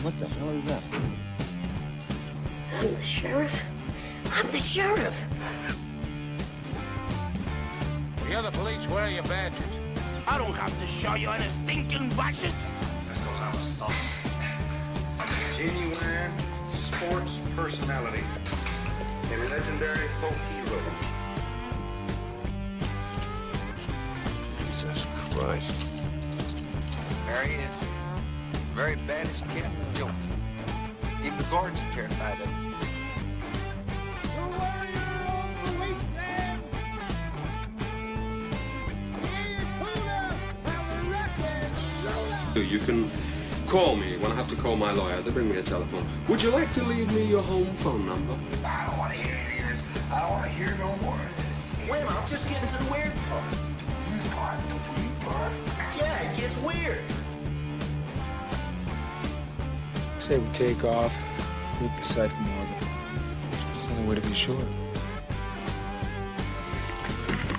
What the hell is that? I'm the sheriff. I'm the sheriff. You're the police. Where are your badges? I don't have to show you any stinking badges. That's because I'm a stuntman. Genuine sports personality. A legendary folk hero. Jesus Christ. There he is. Very baddest cat in the joint. Even the guards are terrified of him. You can call me when I have to call my lawyer. They bring me a telephone. Would you like to leave me your home phone number? I don't want to hear any of this. I don't want to hear no more of this. Wait a minute, I'm just getting to the weird part. The weed part? Yeah, it gets weird. Say we take off, leave the site from orbit. It's the only way to be sure.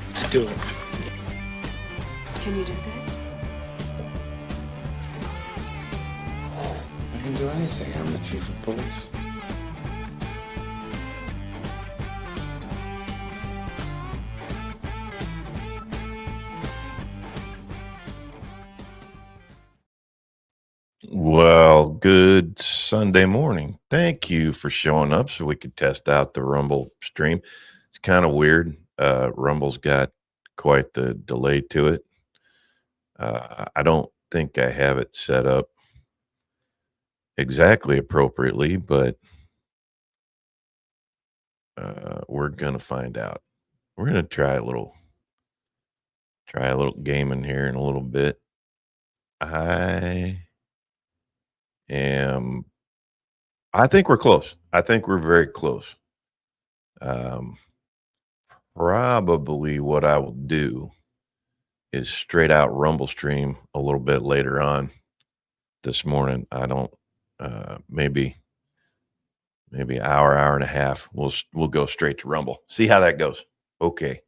Let's do it. Can you do that? I can do anything. I'm the chief of police. Well, good Sunday morning. Thank you for showing up so we could test out the Rumble stream. It's kind of weird. Rumble's got quite the delay to it. I don't think I have it set up exactly appropriately, but we're gonna find out. We're gonna try a little gaming here in a little bit. I think we're close. I think we're very close. Probably what I will do is straight out Rumble stream a little bit later on this morning. I don't maybe hour and a half. We'll go straight to Rumble. See how that goes. Okay.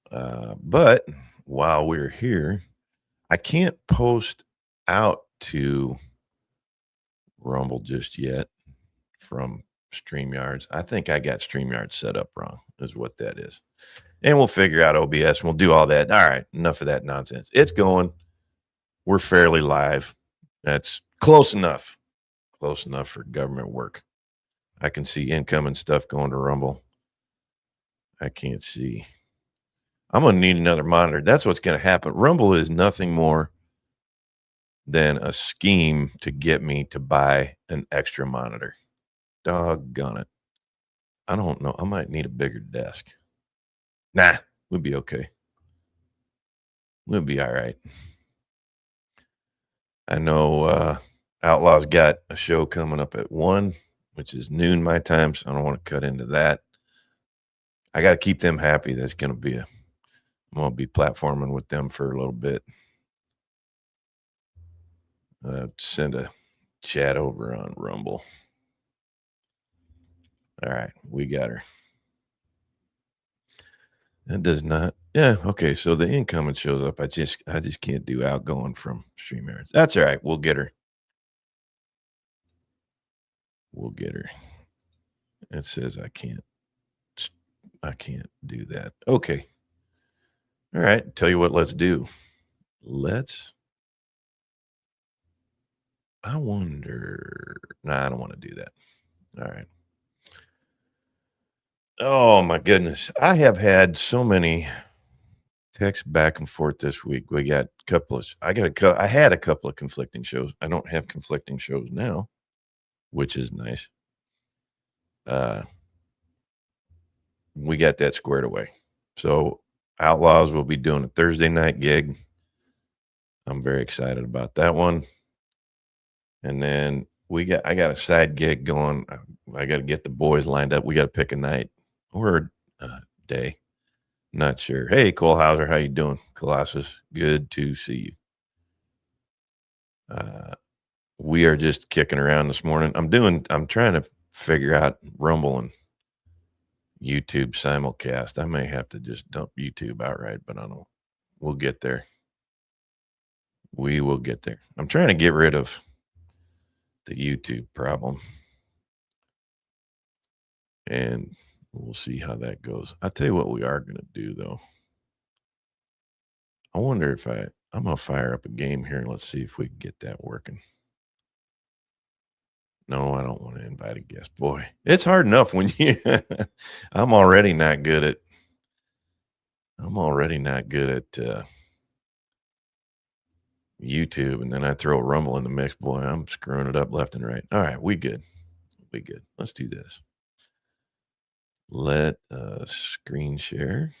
But while we're here, I can't post out to Rumble just yet from StreamYards. I think I got StreamYards set up wrong, is what that is. And we'll figure out OBS and we'll do all that. All right, enough of that nonsense. It's going. We're fairly live. That's close enough. Close enough for government work. I can see incoming stuff going to Rumble. I can't see. I'm going to need another monitor. That's what's going to happen. Rumble is nothing more than a scheme to get me to buy an extra monitor. Doggone it. I don't know. I might need a bigger desk. Nah, we'll be okay. We'll be all right. I know Outlaw's got a show coming up at 1, which is noon my time, so I don't want to cut into that. I got to keep them happy. That's going to be I'm going to be platforming with them for a little bit. Send a chat over on Rumble. All right, we got her. That does not. Yeah, okay. So the incoming shows up. I just can't do outgoing from StreamYards. That's all right. We'll get her. We'll get her. It says I can't do that. Okay. All right. Tell you what, let's do. I wonder. Nah, I don't want to do that. All right. Oh my goodness. I have had so many texts back and forth this week. We got I had a couple of conflicting shows. I don't have conflicting shows now, which is nice. We got that squared away. So Outlaws will be doing a Thursday night gig. I'm very excited about that one. And then I got a side gig going. I got to get the boys lined up. We got to pick a night or a day. Not sure. Hey, Cole Hauser, how you doing? Colossus, good to see you. We are just kicking around this morning. I'm trying to figure out Rumble and YouTube simulcast. I may have to just dump YouTube outright, but I don't know. We'll get there. We will get there. I'm trying to get rid of the YouTube problem. And we'll see how that goes. I'll tell you what we are going to do, though. I wonder if I'm going to fire up a game here and let's see if we can get that working. No, I don't want to invite a guest. Boy, it's hard enough when you I'm already not good at YouTube, and then I throw Rumble in the mix. Boy, I'm screwing it up left and right. All right, we good. Let's do this. Let us screen share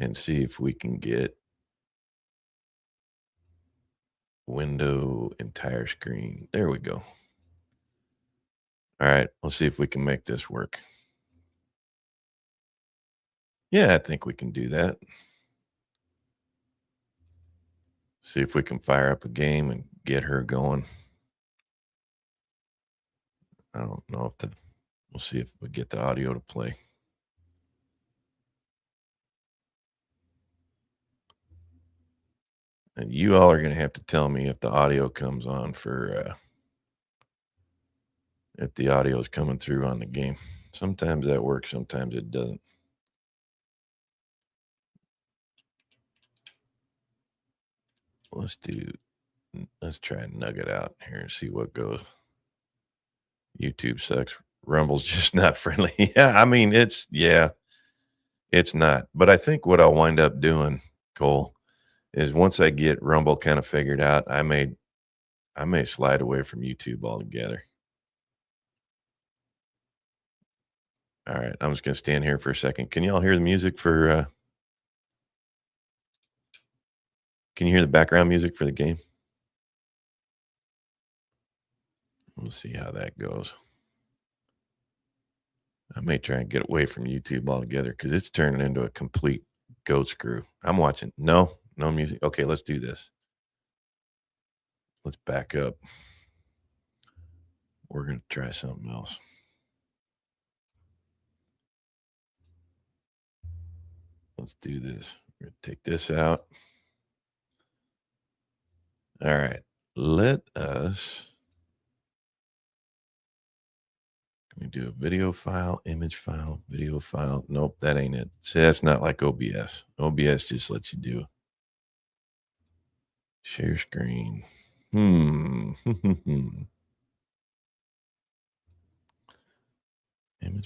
and see if we can get window entire screen. There we go. All right, let's see if we can make this work. Yeah, I think we can do that. See if we can fire up a game and get her going. I don't know if we'll see if we get the audio to play. And you all are going to have to tell me if the audio comes on for, if the audio is coming through on the game. Sometimes that works, sometimes it doesn't. Let's try and nug it out here and see what goes. YouTube sucks. Rumble's just not friendly. Yeah, I mean, it's not. But I think what I'll wind up doing, Cole, is once I get Rumble kind of figured out, I may slide away from YouTube altogether. All right, I'm just going to stand here for a second. Can y'all hear the music for can you hear the background music for the game? We'll see how that goes. I may try and get away from YouTube altogether because it's turning into a complete goat screw. I'm watching. No music. Okay, let's do this. Let's back up. We're going to try something else. Let's do this. We're going to take this out. All right. Let us... Can we do a video file, image file, video file? Nope, that ain't it. See, that's not like OBS. OBS just lets you do share screen. Image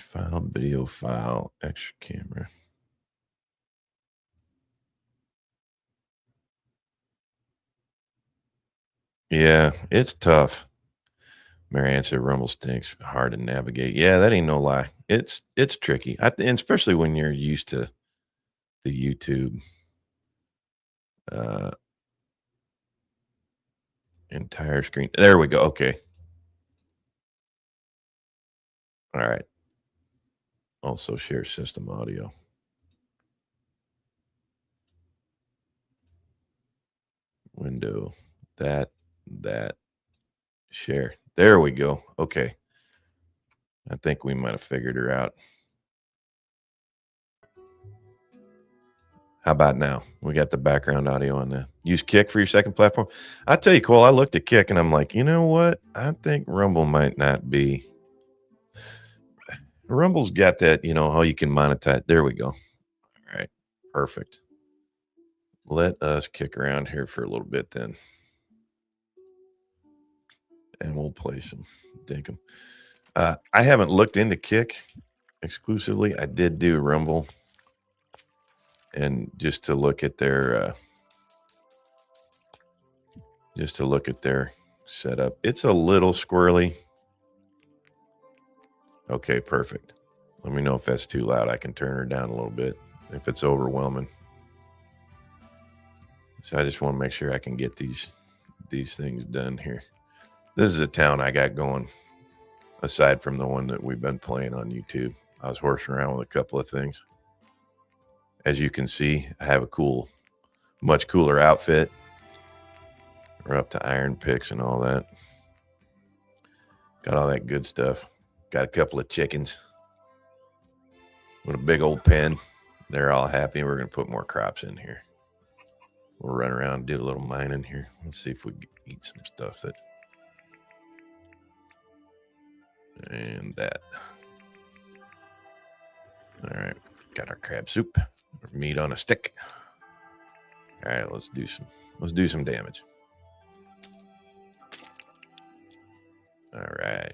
file, video file, extra camera. Yeah, it's tough. Marianne said Rumble stinks, hard to navigate. Yeah, that ain't no lie. It's tricky, and especially when you're used to the YouTube entire screen. There we go. Okay. All right. Also share system audio. Window, that, share. There we go. Okay. I think we might have figured her out. How about now? We got the background audio on that. Use Kick for your second platform. I tell you, Cole, I looked at Kick and I'm like, you know what? I think Rumble might not be. Rumble's got that, how you can monetize. There we go. All right. Perfect. Let us kick around here for a little bit then. And we'll play some Dinkum. I haven't looked into Kick exclusively. I did do Rumble. And just to look at their setup. It's a little squirrely. Okay, perfect. Let me know if that's too loud. I can turn her down a little bit if it's overwhelming. So I just want to make sure I can get these things done here. This is a town I got going aside from the one that we've been playing on YouTube. I was horsing around with a couple of things. As you can see, I have a much cooler outfit. We're up to iron picks and all that. Got all that good stuff. Got a couple of chickens with a big old pen. They're all happy. We're going to put more crops in here. We'll run around and do a little mining here. Let's see if we can eat some stuff that. And that. All right, got our crab soup, our meat on a stick. All right, let's do some damage. All right.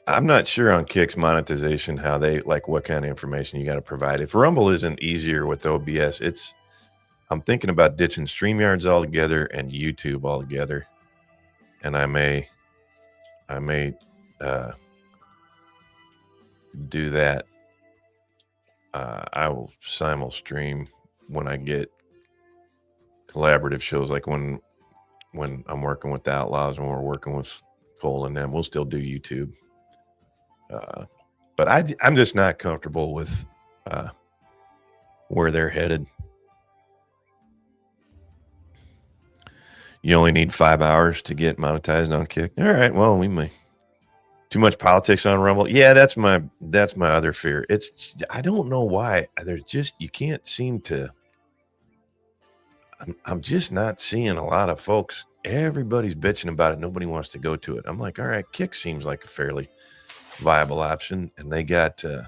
I'm not sure on Kick's monetization how they like what kind of information you got to provide. If Rumble isn't easier with OBS, I'm thinking about ditching StreamYards altogether and YouTube altogether, and I may do that. I will simul stream when I get collaborative shows, like when I'm working with the Outlaws, when we're working with Cole and them. We'll still do YouTube. But I'm just not comfortable with where they're headed. You only need 5 hours to get monetized on Kick. All right, well, we may. Too much politics on Rumble. Yeah, that's my other fear. I don't know why. There's just, you can't seem to. I'm just not seeing a lot of folks. Everybody's bitching about it. Nobody wants to go to it. I'm like, all right, Kick seems like a fairly viable option, and they got they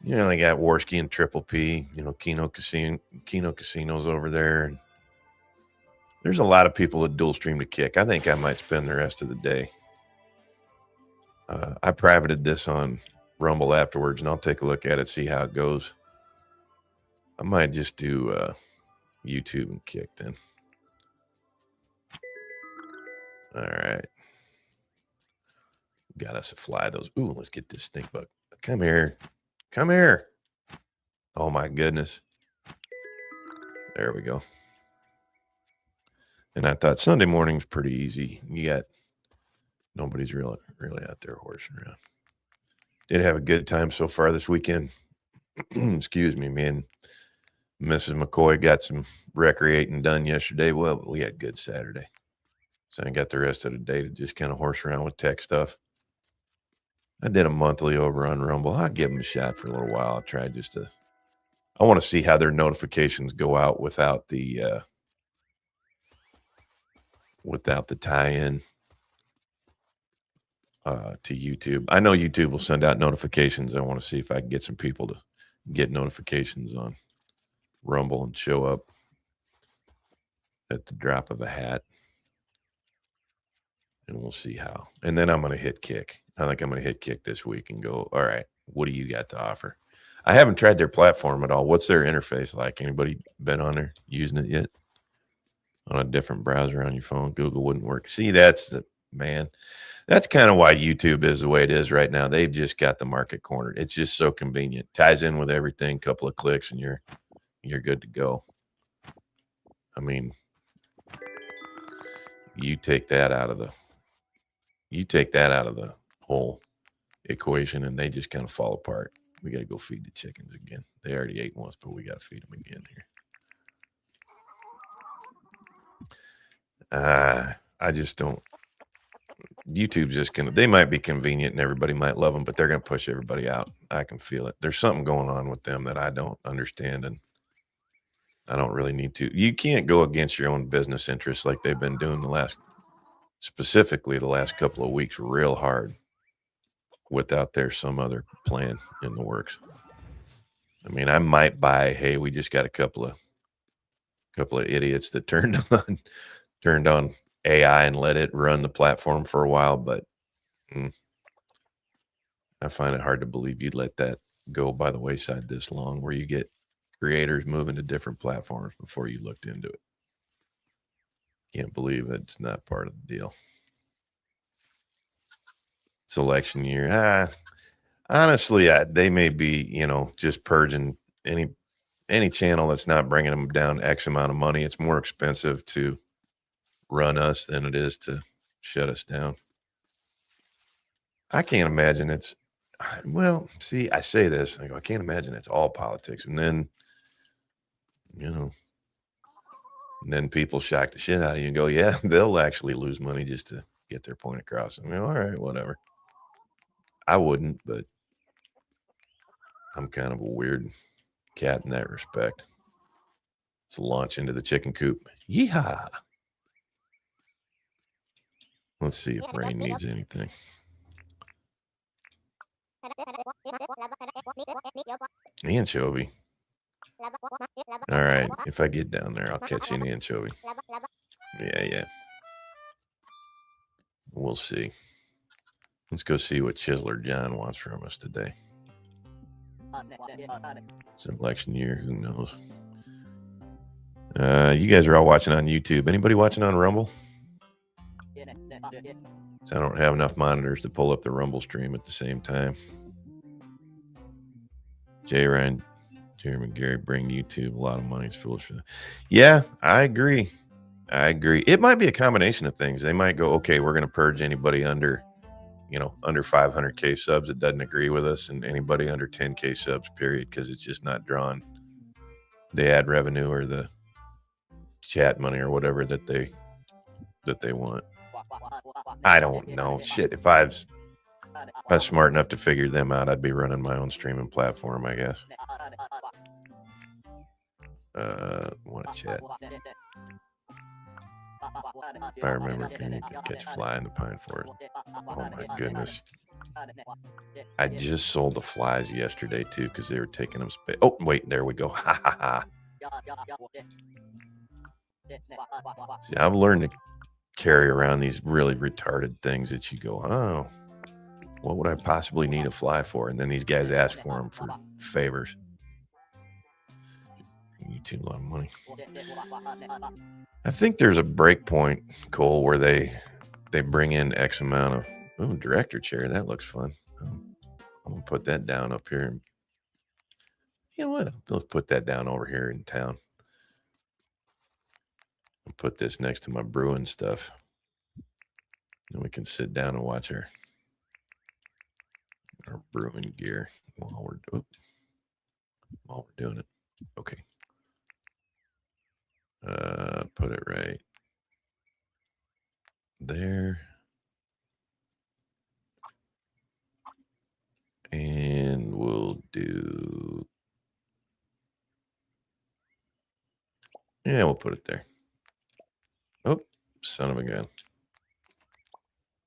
got Warski and Triple P, Kino Casinos over there, and there's a lot of people that dual stream to Kick. I think I might spend the rest of the day. I privated this on Rumble afterwards, and I'll take a look at it, see how it goes. I might just do YouTube and Kick then. All right. Got us to fly those. Ooh, let's get this stink bug. Come here. Come here. Oh, my goodness. There we go. And I thought Sunday morning's pretty easy. You got nobody's really out there horsing around. Did have a good time so far this weekend. Excuse me, man. Mrs. McCoy got some recreating done yesterday. Well, we had a good Saturday. So I got the rest of the day to just kind of horse around with tech stuff. I did a monthly over on Rumble. I'll give them a shot for a little while. I'll try I want to see how their notifications go out without the tie-in to YouTube. I know YouTube will send out notifications. I want to see if I can get some people to get notifications on Rumble and show up at the drop of a hat. And we'll see how. And then I'm going to hit Kick. I think I'm going to hit Kick this week and go, all right, what do you got to offer? I haven't tried their platform at all. What's their interface like? Anybody been on there using it yet? On a different browser on your phone? Google wouldn't work. See, that's kind of why YouTube is the way it is right now. They've just got the market cornered. It's just so convenient. Ties in with everything, couple of clicks, and you're good to go. I mean, you take that out of the whole equation, and they just kind of fall apart. We got to go feed the chickens again. They already ate once, but we got to feed them again here. I just don't. YouTube's just they might be convenient and everybody might love them, but they're going to push everybody out. I can feel it. There's something going on with them that I don't understand, and I don't really need to. You can't go against your own business interests like they've been doing specifically the last couple of weeks real hard without there's some other plan in the works. I mean, I might buy, hey, we just got a couple of idiots that turned on AI and let it run the platform for a while, but I find it hard to believe you'd let that go by the wayside this long, where you get creators moving to different platforms before you looked into it. Can't believe it's not part of the deal. It's election year. Honestly, they may be, just purging any channel that's not bringing them down X amount of money. It's more expensive to run us than it is to shut us down. I can't imagine I say this, I can't imagine it's all politics. And then, and then people shock the shit out of you and go, yeah, they'll actually lose money just to get their point across. I mean, all right, whatever. I wouldn't, but I'm kind of a weird cat in that respect. Let's launch into the chicken coop. Yeehaw. Let's see if Rain needs anything. Anchovy. All right. If I get down there, I'll catch you an anchovy. Yeah. We'll see. Let's go see what Chisler John wants from us today. It's an election year. Who knows? You guys are all watching on YouTube. Anybody watching on Rumble? So I don't have enough monitors to pull up the Rumble stream at the same time. Jay Ryan, Jeremy Gary bring YouTube. A lot of money is foolish for them. Yeah, I agree. It might be a combination of things. They might go, okay, we're going to purge anybody under 500K subs that doesn't agree with us, and anybody under 10K subs, period, because it's just not drawing the ad revenue or the chat money or whatever that they want. I don't know. Shit, if I was smart enough to figure them out, I'd be running my own streaming platform, I guess. Want to chat. If I remember, can you catch a fly in the pine forest? Oh my goodness. I just sold the flies yesterday too because they were taking them space. Oh, wait, there we go. Ha ha ha. See, I've learned to carry around these really retarded things that you go, oh, what would I possibly need a fly for? And then these guys ask for them for favors. You too, a lot of money. I think there's a break point, Cole, where they bring in X amount of director chair. That looks fun. I'm gonna put that down up here. You know what? Let's put that down over here in town. I'll put this next to my brewing stuff. And we can sit down and watch our brewing gear while we're doing it. Okay. Put it right there. And we'll do, we'll put it there. Oh, son of a gun.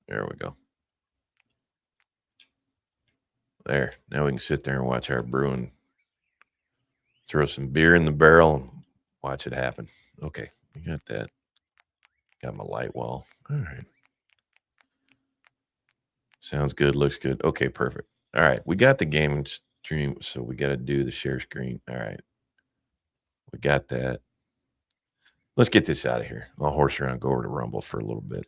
There we go. There. Now we can sit there and watch our brewing. Throw some beer in the barrel and watch it happen. Okay, we got that. Got my light wall. All right. Sounds good. Looks good. Okay, perfect. All right. We got the game stream, so we got to do the share screen. All right. We got that. Let's get this out of here. I'll horse around, go over to Rumble for a little bit.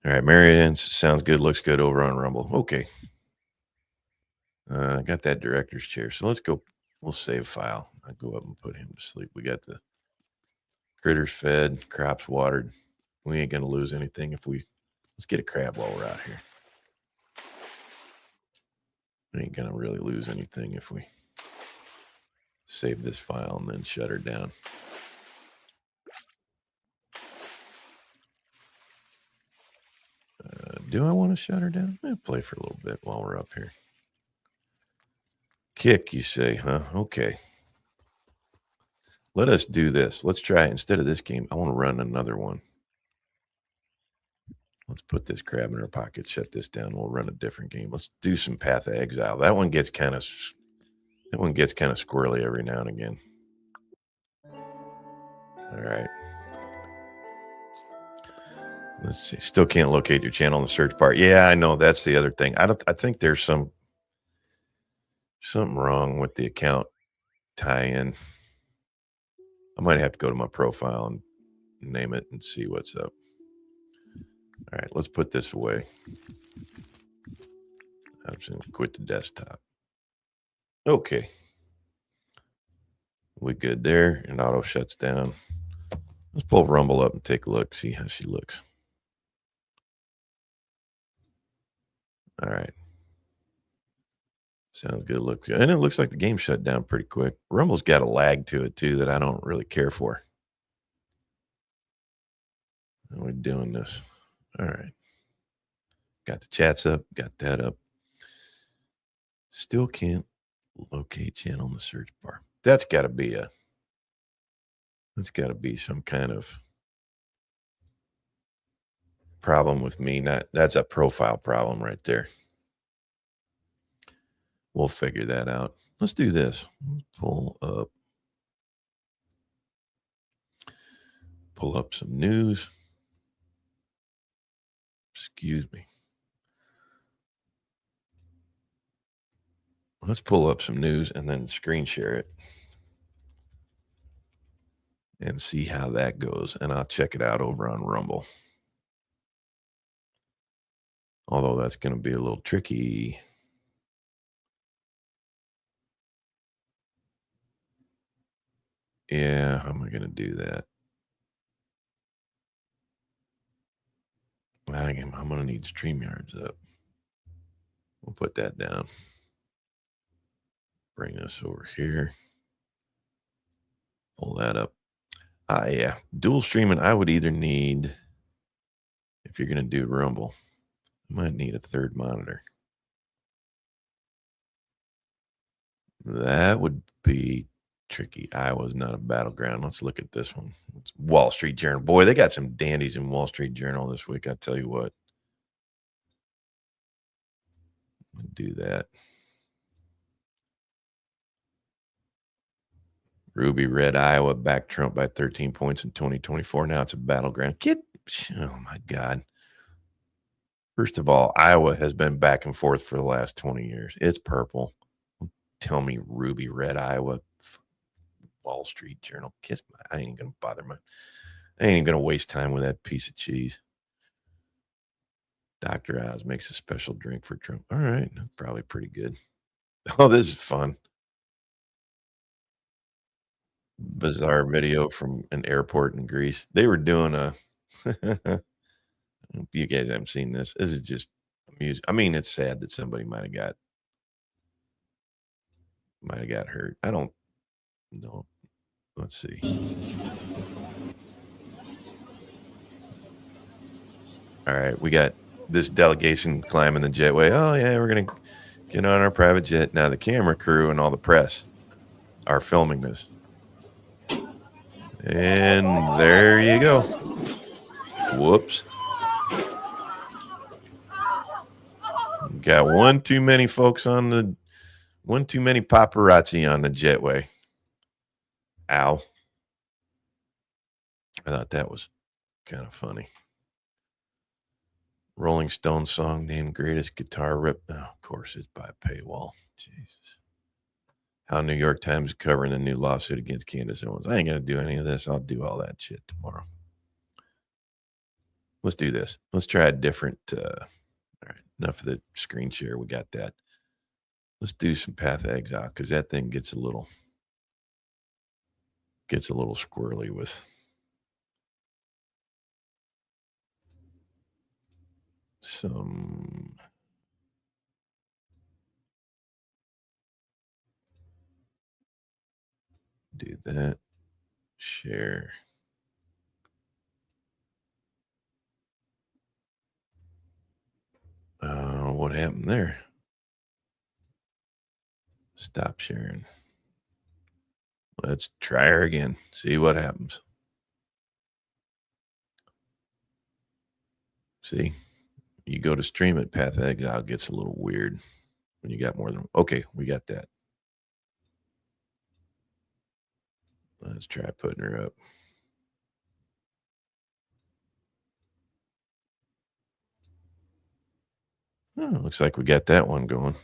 All right. Marianne, sounds good. Looks good over on Rumble. Okay. I got that director's chair. So let's go. We'll save file. I'll go up and put him to sleep. We got the critters fed, crops watered. We ain't going to lose anything let's get a crab while we're out here. We ain't going to really lose anything if we save this file and then shut her down. Do I want to shut her down? I'll play for a little bit while we're up here. Kick, you say, huh? Okay. Let us do this. Let's try, instead of this game, I want to run another one. Let's put this crab in our pocket, shut this down. We'll run a different game. Let's do some Path of Exile. That one gets kind of squirrely every now and again. All right. Let's see. Still can't locate your channel in the search bar. Yeah, I know. That's the other thing. I think there's something wrong with the account tie-in. I might have to go to my profile and name it and see what's up. All right, let's put this away. I'm just going to quit the desktop. Okay. We good there, and auto shuts down. Let's pull Rumble up and take a look, see how she looks. All right. Sounds good. Look good. And it looks like the game shut down pretty quick. Rumble's got a lag to it, too, that I don't really care for. How are we doing this? All right. Got the chats up. Got that up. Still can't locate channel in the search bar. That's got to be some kind of problem with me. That's a profile problem right there. We'll figure that out. Let's do this. Let's pull up some news. Excuse me. Let's pull up some news and then screen share it and see how that goes. And I'll check it out over on Rumble. Although that's going to be a little tricky. Yeah, how am I going to do that? I'm going to need StreamYards up. We'll put that down. Bring this over here. Pull that up. Yeah. Dual streaming, I would either need, if you're going to do Rumble, you might need a third monitor. That would be tricky. Iowa's not a battleground. Let's look at this one. It's Wall Street Journal. Boy, they got some dandies in Wall Street Journal this week. I tell you what. Do that. Ruby Red Iowa backed Trump by 13 points in 2024. Now it's a battleground. Oh my God. First of all, Iowa has been back and forth for the last 20 years. It's purple. Tell me Ruby Red Iowa. Wall Street Journal. I ain't going to bother I ain't going to waste time with that piece of cheese. Dr. Oz makes a special drink for Trump. All right. That's probably pretty good. Oh, this is fun. Bizarre video from an airport in Greece. They were doing you guys haven't seen this. This is just amusing. I mean, it's sad that somebody might have got hurt. I don't know. Let's see. All right, we got this delegation climbing the jetway. Oh yeah, we're gonna get on our private jet. Now the camera crew and all the press are filming this. And there you go. Whoops. Got one too many paparazzi on the jetway. Ow. I thought that was kind of funny. Rolling Stone song named Greatest Guitar Rip. Oh, of course, it's by a paywall. Jesus. How New York Times is covering the new lawsuit against Candace Owens. I ain't going to do any of this. I'll do all that shit tomorrow. Let's do this. Let's try a different. All right, enough of the screen share. We got that. Let's do some Path of Exile because that thing gets a little squirrely with some. Do that. Share. What happened there? Stop sharing. Let's try her again. See what happens. See, you go to stream it, Path of Exile, it gets a little weird when you got more than. Okay, we got that. Let's try putting her up. Oh, looks like we got that one going.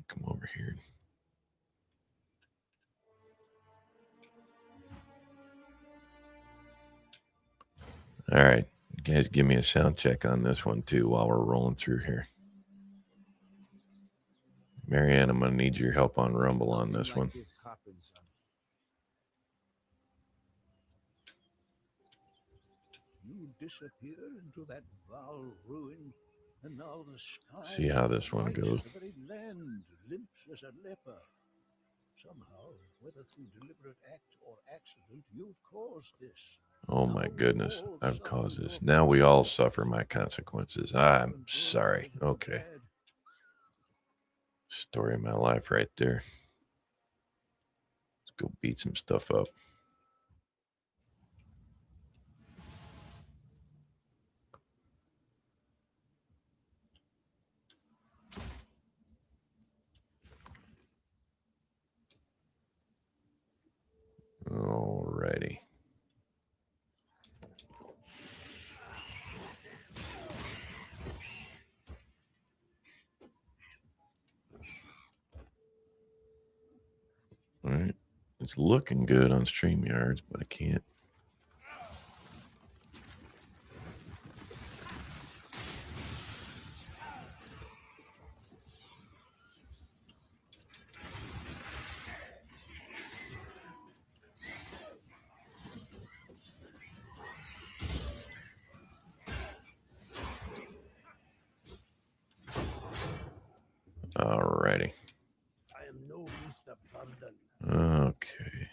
Come over here. All right. You guys give me a sound check on this one too while we're rolling through here. Marianne, I'm going to need your help on Rumble on this one. You disappear into that foul ruin, and now the sky. See how this one goes. The very land limps as a leper. Somehow, whether through deliberate act or accident, you've caused this. Oh my goodness, I've caused this. Now we all suffer my consequences. I'm sorry. Okay. Story of my life right there. Let's go beat some stuff up. Alrighty. All right. It's looking good on StreamYards, but I can't. Alrighty. I am no beast of London. Okay.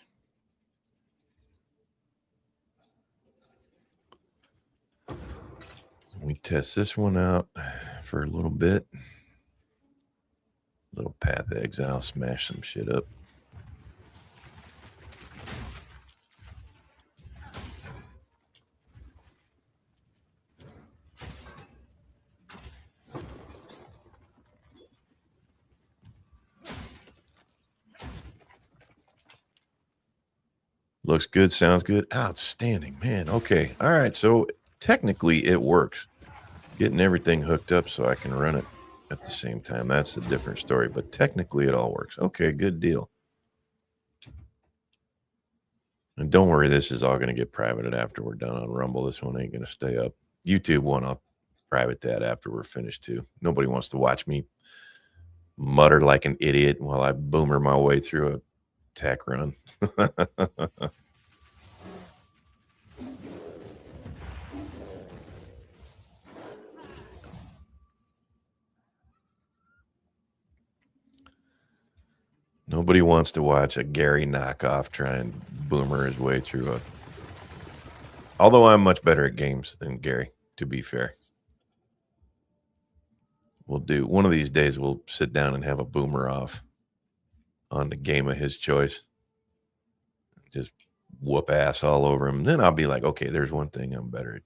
We test this one out for a little bit. Little Path of Exile, smash some shit up. Looks good, sounds good. Outstanding, man. Okay. All right. So technically it works. Getting everything hooked up so I can run it at the same time. That's a different story, but technically it all works. Okay, good deal. And don't worry, this is all going to get privated after we're done on Rumble. This one ain't going to stay up. YouTube one, I'll private that after we're finished too. Nobody wants to watch me mutter like an idiot while I boomer my way through a tack run. Nobody wants to watch a Gary knockoff try and boomer his way through a... Although I'm much better at games than Gary, to be fair. We'll do... One of these days, we'll sit down and have a boomer off on the game of his choice. Just whoop ass all over him. Then I'll be like, okay, there's one thing I'm better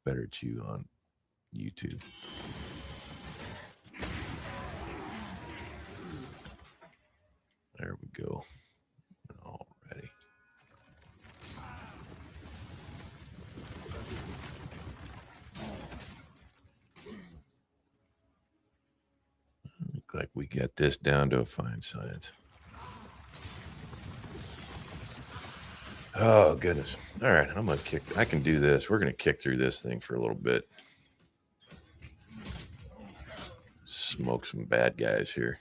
at you on YouTube. There we go. Already. Look like we got this down to a fine science. Oh, goodness. All right, I'm going to kick. I can do this. We're going to kick through this thing for a little bit. Smoke some bad guys here.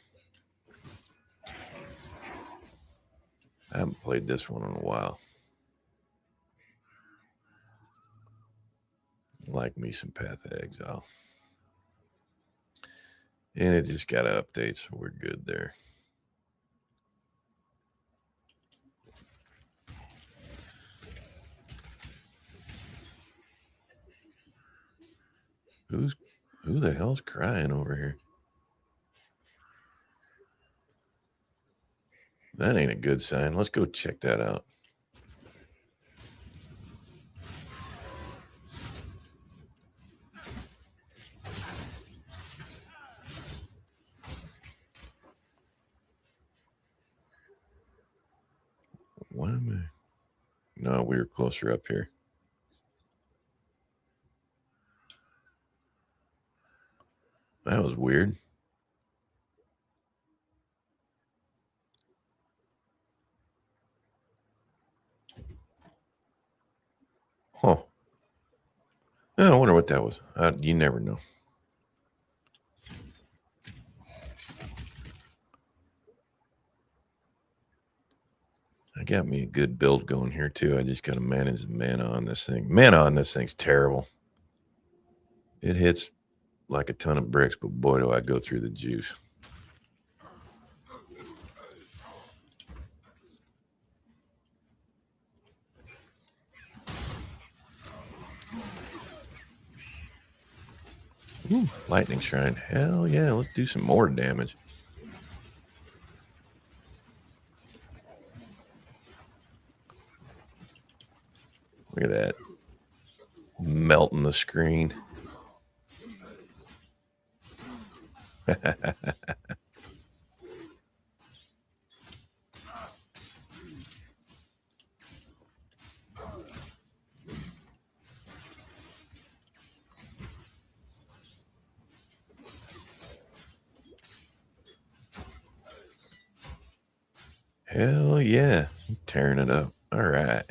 I haven't played this one in a while. Like me some Path of Exile. And it just got to update, so we're good there. Who the hell's crying over here? That ain't a good sign. Let's go check that out. Why am I? No, we were closer up here. That was weird. Huh. I wonder what that was. You never know. I got me a good build going here, too. I just got to manage the mana on this thing. Mana on this thing's terrible. It hits like a ton of bricks, but boy, do I go through the juice. Ooh, lightning shrine. Hell yeah, let's do some more damage. Look at that. Melting the screen. Hell yeah. Tearing it up. All right.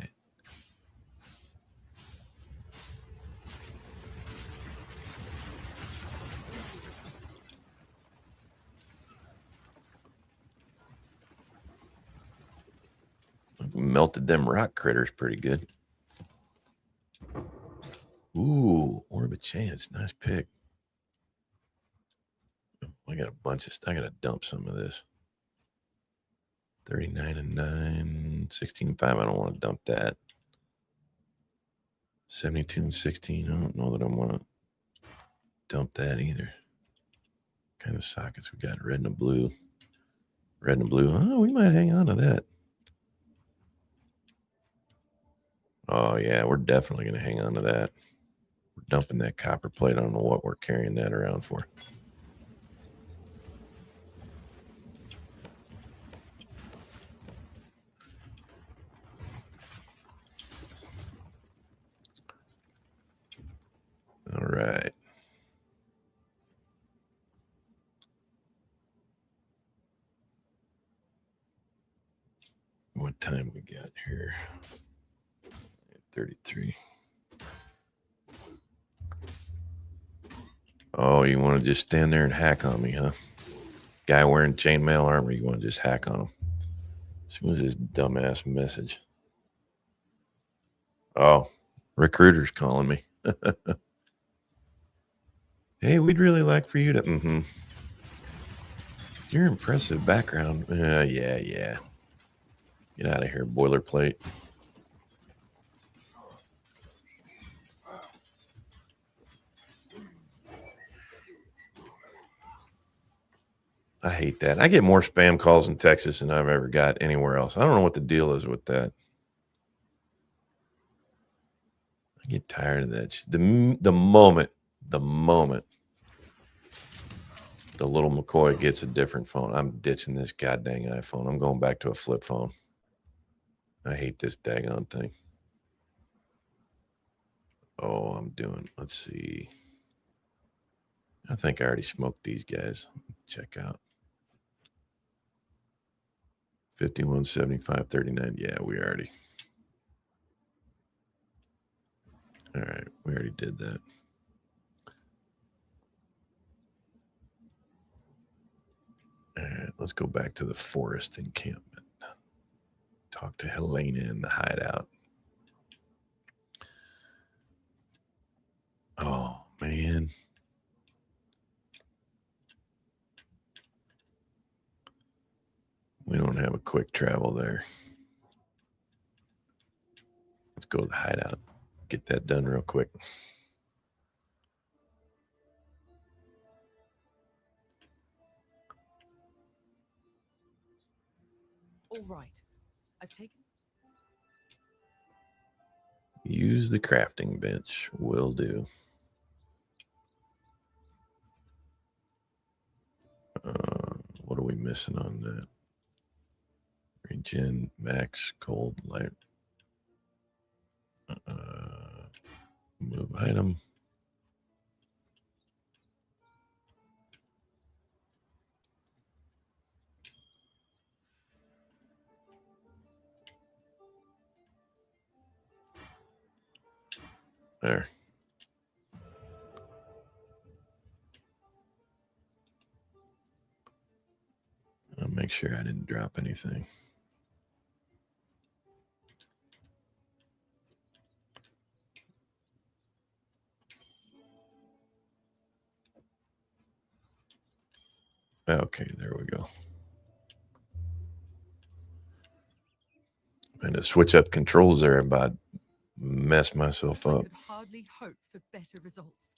Melted them rock critters pretty good. Ooh, Orb of Chance. Nice pick. I got a bunch of stuff. I got to dump some of this. 39 and 9, 16 and 5. I don't want to dump that. 72 and 16. I don't know that I want to dump that either. What kind of sockets we got? Red and a blue. Red and a blue. Oh, we might hang on to that. Oh, yeah, we're definitely going to hang on to that. We're dumping that copper plate. I don't know what we're carrying that around for. All right. What time we got here? 33. Oh, you want to just stand there and hack on me, huh? Guy wearing chainmail armor, you want to just hack on him. As soon as this dumbass message. Oh, recruiter's calling me. Hey, we'd really like for you to... Your impressive background. Yeah. Get out of here, boilerplate. I hate that. I get more spam calls in Texas than I've ever got anywhere else. I don't know what the deal is with that. I get tired of that. The moment the little McCoy gets a different phone, I'm ditching this goddamn iPhone. I'm going back to a flip phone. I hate this daggone thing. Oh, let's see. I think I already smoked these guys. Check out. 51, 75, 39. Yeah, we already. All right, we already did that. All right, let's go back to the forest encampment. Talk to Helena in the hideout. Oh, man. We don't have a quick travel there. Let's go to the hideout. Get that done real quick. All right. I've taken. Use the crafting bench. Will do. What are we missing on that? Regen, max, cold, light. Move item. There. I'll make sure I didn't drop anything. Okay, there we go. And to switch up controls there about mess myself up. I could hardly hope for better results.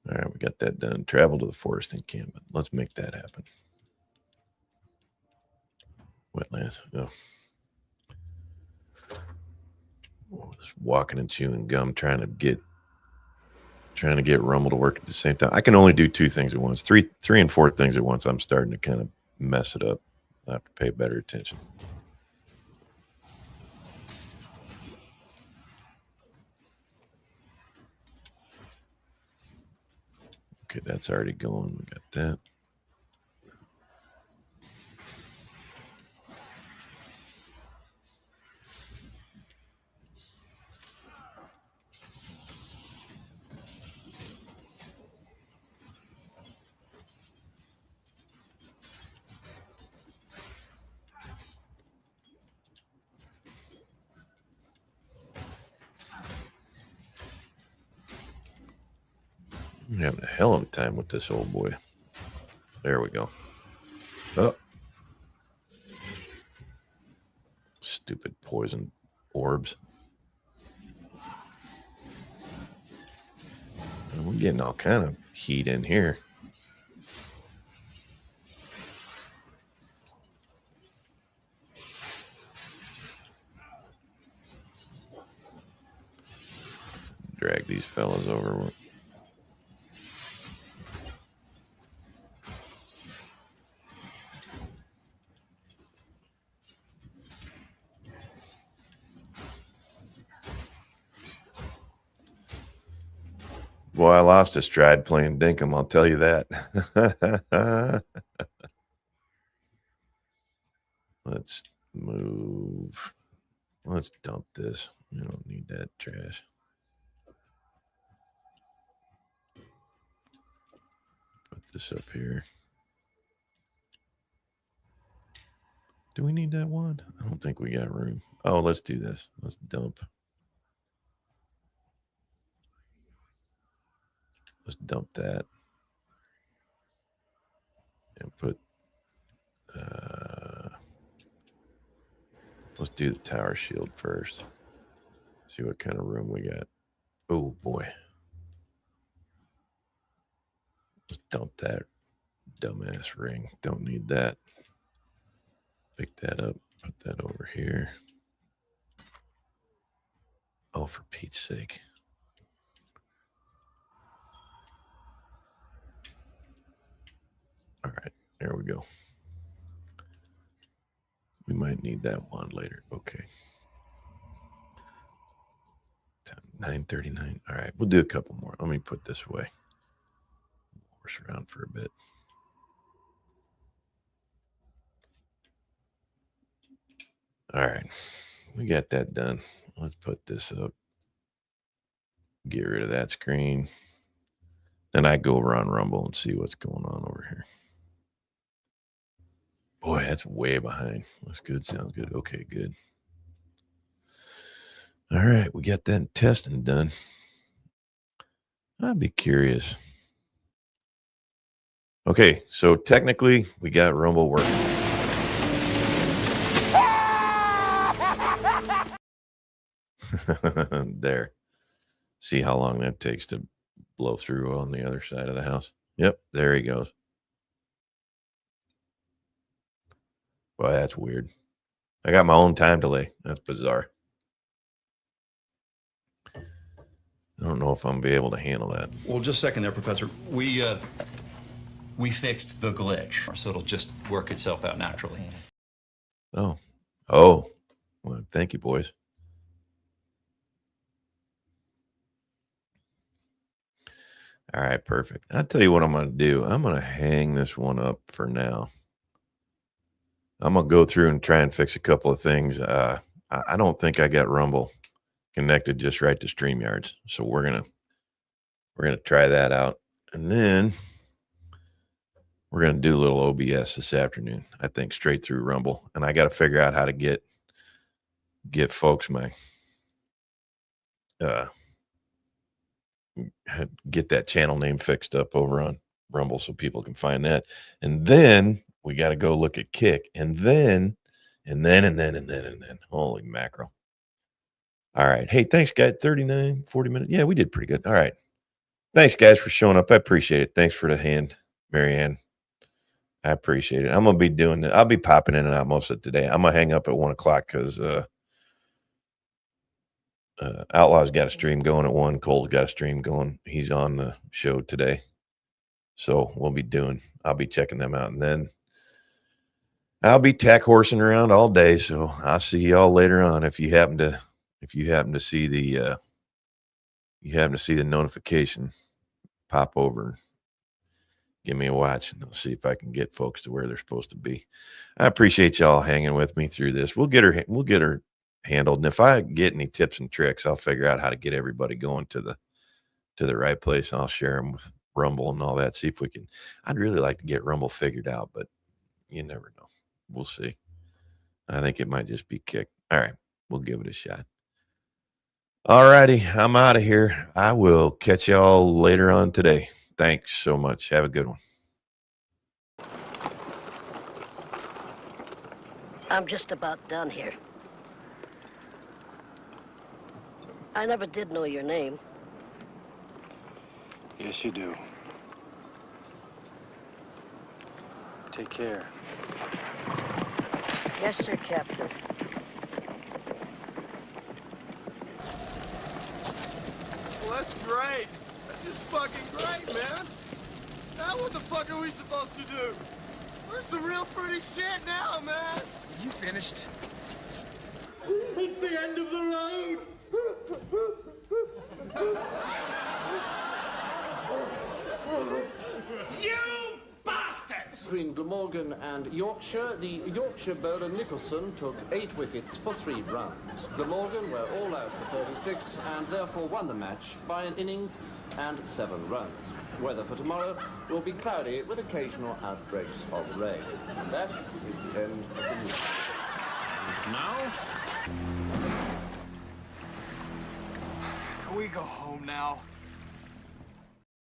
All right, we got that done. Travel to the forest encampment. Let's make that happen. Wetlands. Oh. Just walking and chewing gum, trying to get Rumble to work at the same time. I can only do 2 things at once. Three and 4 things at once. I'm starting to kind of mess it up. I have to pay better attention. Okay, that's already going. We got that. I'm having a hell of a time with this old boy. There we go. Oh. Stupid poison orbs. We're getting all kind of heat in here. Drag these fellas over. Boy, I lost a stride playing Dinkum, I'll tell you that. Let's move. Let's dump this. We don't need that trash. Put this up here. Do we need that one? I don't think we got room. Oh, let's do this. Let's dump. Let's dump that and put, let's do the tower shield first. See what kind of room we got. Oh boy. Let's dump that dumbass ring. Don't need that. Pick that up, put that over here. Oh, for Pete's sake. All right, there we go. We might need that wand later. Okay. 9:39. All right, we'll do a couple more. Let me put this away. Horse around for a bit. All right, we got that done. Let's put this up. Get rid of that screen. Then I go over on Rumble and see what's going on over here. Boy, that's way behind. That's good. Sounds good. Okay, good. All right, we got that testing done. I'd be curious. Okay, so technically we got Rumble working. There. See how long that takes to blow through on the other side of the house. Yep, there he goes. Boy, that's weird. I got my own time delay. That's bizarre. I don't know if I'm going to be able to handle that. Well, just a second there, Professor. We fixed the glitch, so it'll just work itself out naturally. Oh. Oh. Well, thank you, boys. All right, perfect. I'll tell you what I'm going to do. I'm going to hang this one up for now. I'm going to go through and try and fix a couple of things. I don't think I got Rumble connected just right to StreamYards. So we're going to try that out. And then we're going to do a little OBS this afternoon. I think straight through Rumble. And I got to figure out how to get folks my get that channel name fixed up over on Rumble so people can find that. And then we got to go look at Kick. And then. Holy mackerel. All right. Hey, thanks, guys. 39, 40 minutes. Yeah, we did pretty good. All right. Thanks, guys, for showing up. I appreciate it. Thanks for the hand, Marianne. I appreciate it. I'm going to be doing that. I'll be popping in and out most of today. I'm going to hang up at 1 o'clock because Outlaw's got a stream going at 1. Cole's got a stream going. He's on the show today. So I'll be checking them out. And then I'll be tack horsing around all day. So I'll see y'all later on. If you happen to see the notification, pop over and give me a watch, and I'll see if I can get folks to where they're supposed to be. I appreciate y'all hanging with me through this. We'll get her handled. And if I get any tips and tricks, I'll figure out how to get everybody going to the right place. And I'll share them with Rumble and all that. See if we can. I'd really like to get Rumble figured out, but you never know. We'll see. I think it might just be kicked. All right. We'll give it a shot. All righty. I'm out of here. I will catch y'all later on today. Thanks so much. Have a good one. I'm just about done here. I never did know your name. Yes, you do. Take care. Yes, sir, Captain. Well, that's great. That's just fucking great, man. Now what the fuck are we supposed to do? We're some real pretty shit now, man. You finished? It's the end of the road. You bastards! Between Glamorgan and Yorkshire, the Yorkshire bowler Nicholson took 8 wickets for 3 runs. Glamorgan were all out for 36 and therefore won the match by an innings and 7 runs. Weather for tomorrow will be cloudy with occasional outbreaks of rain. And that is the end of the news. And now? Can we go home now?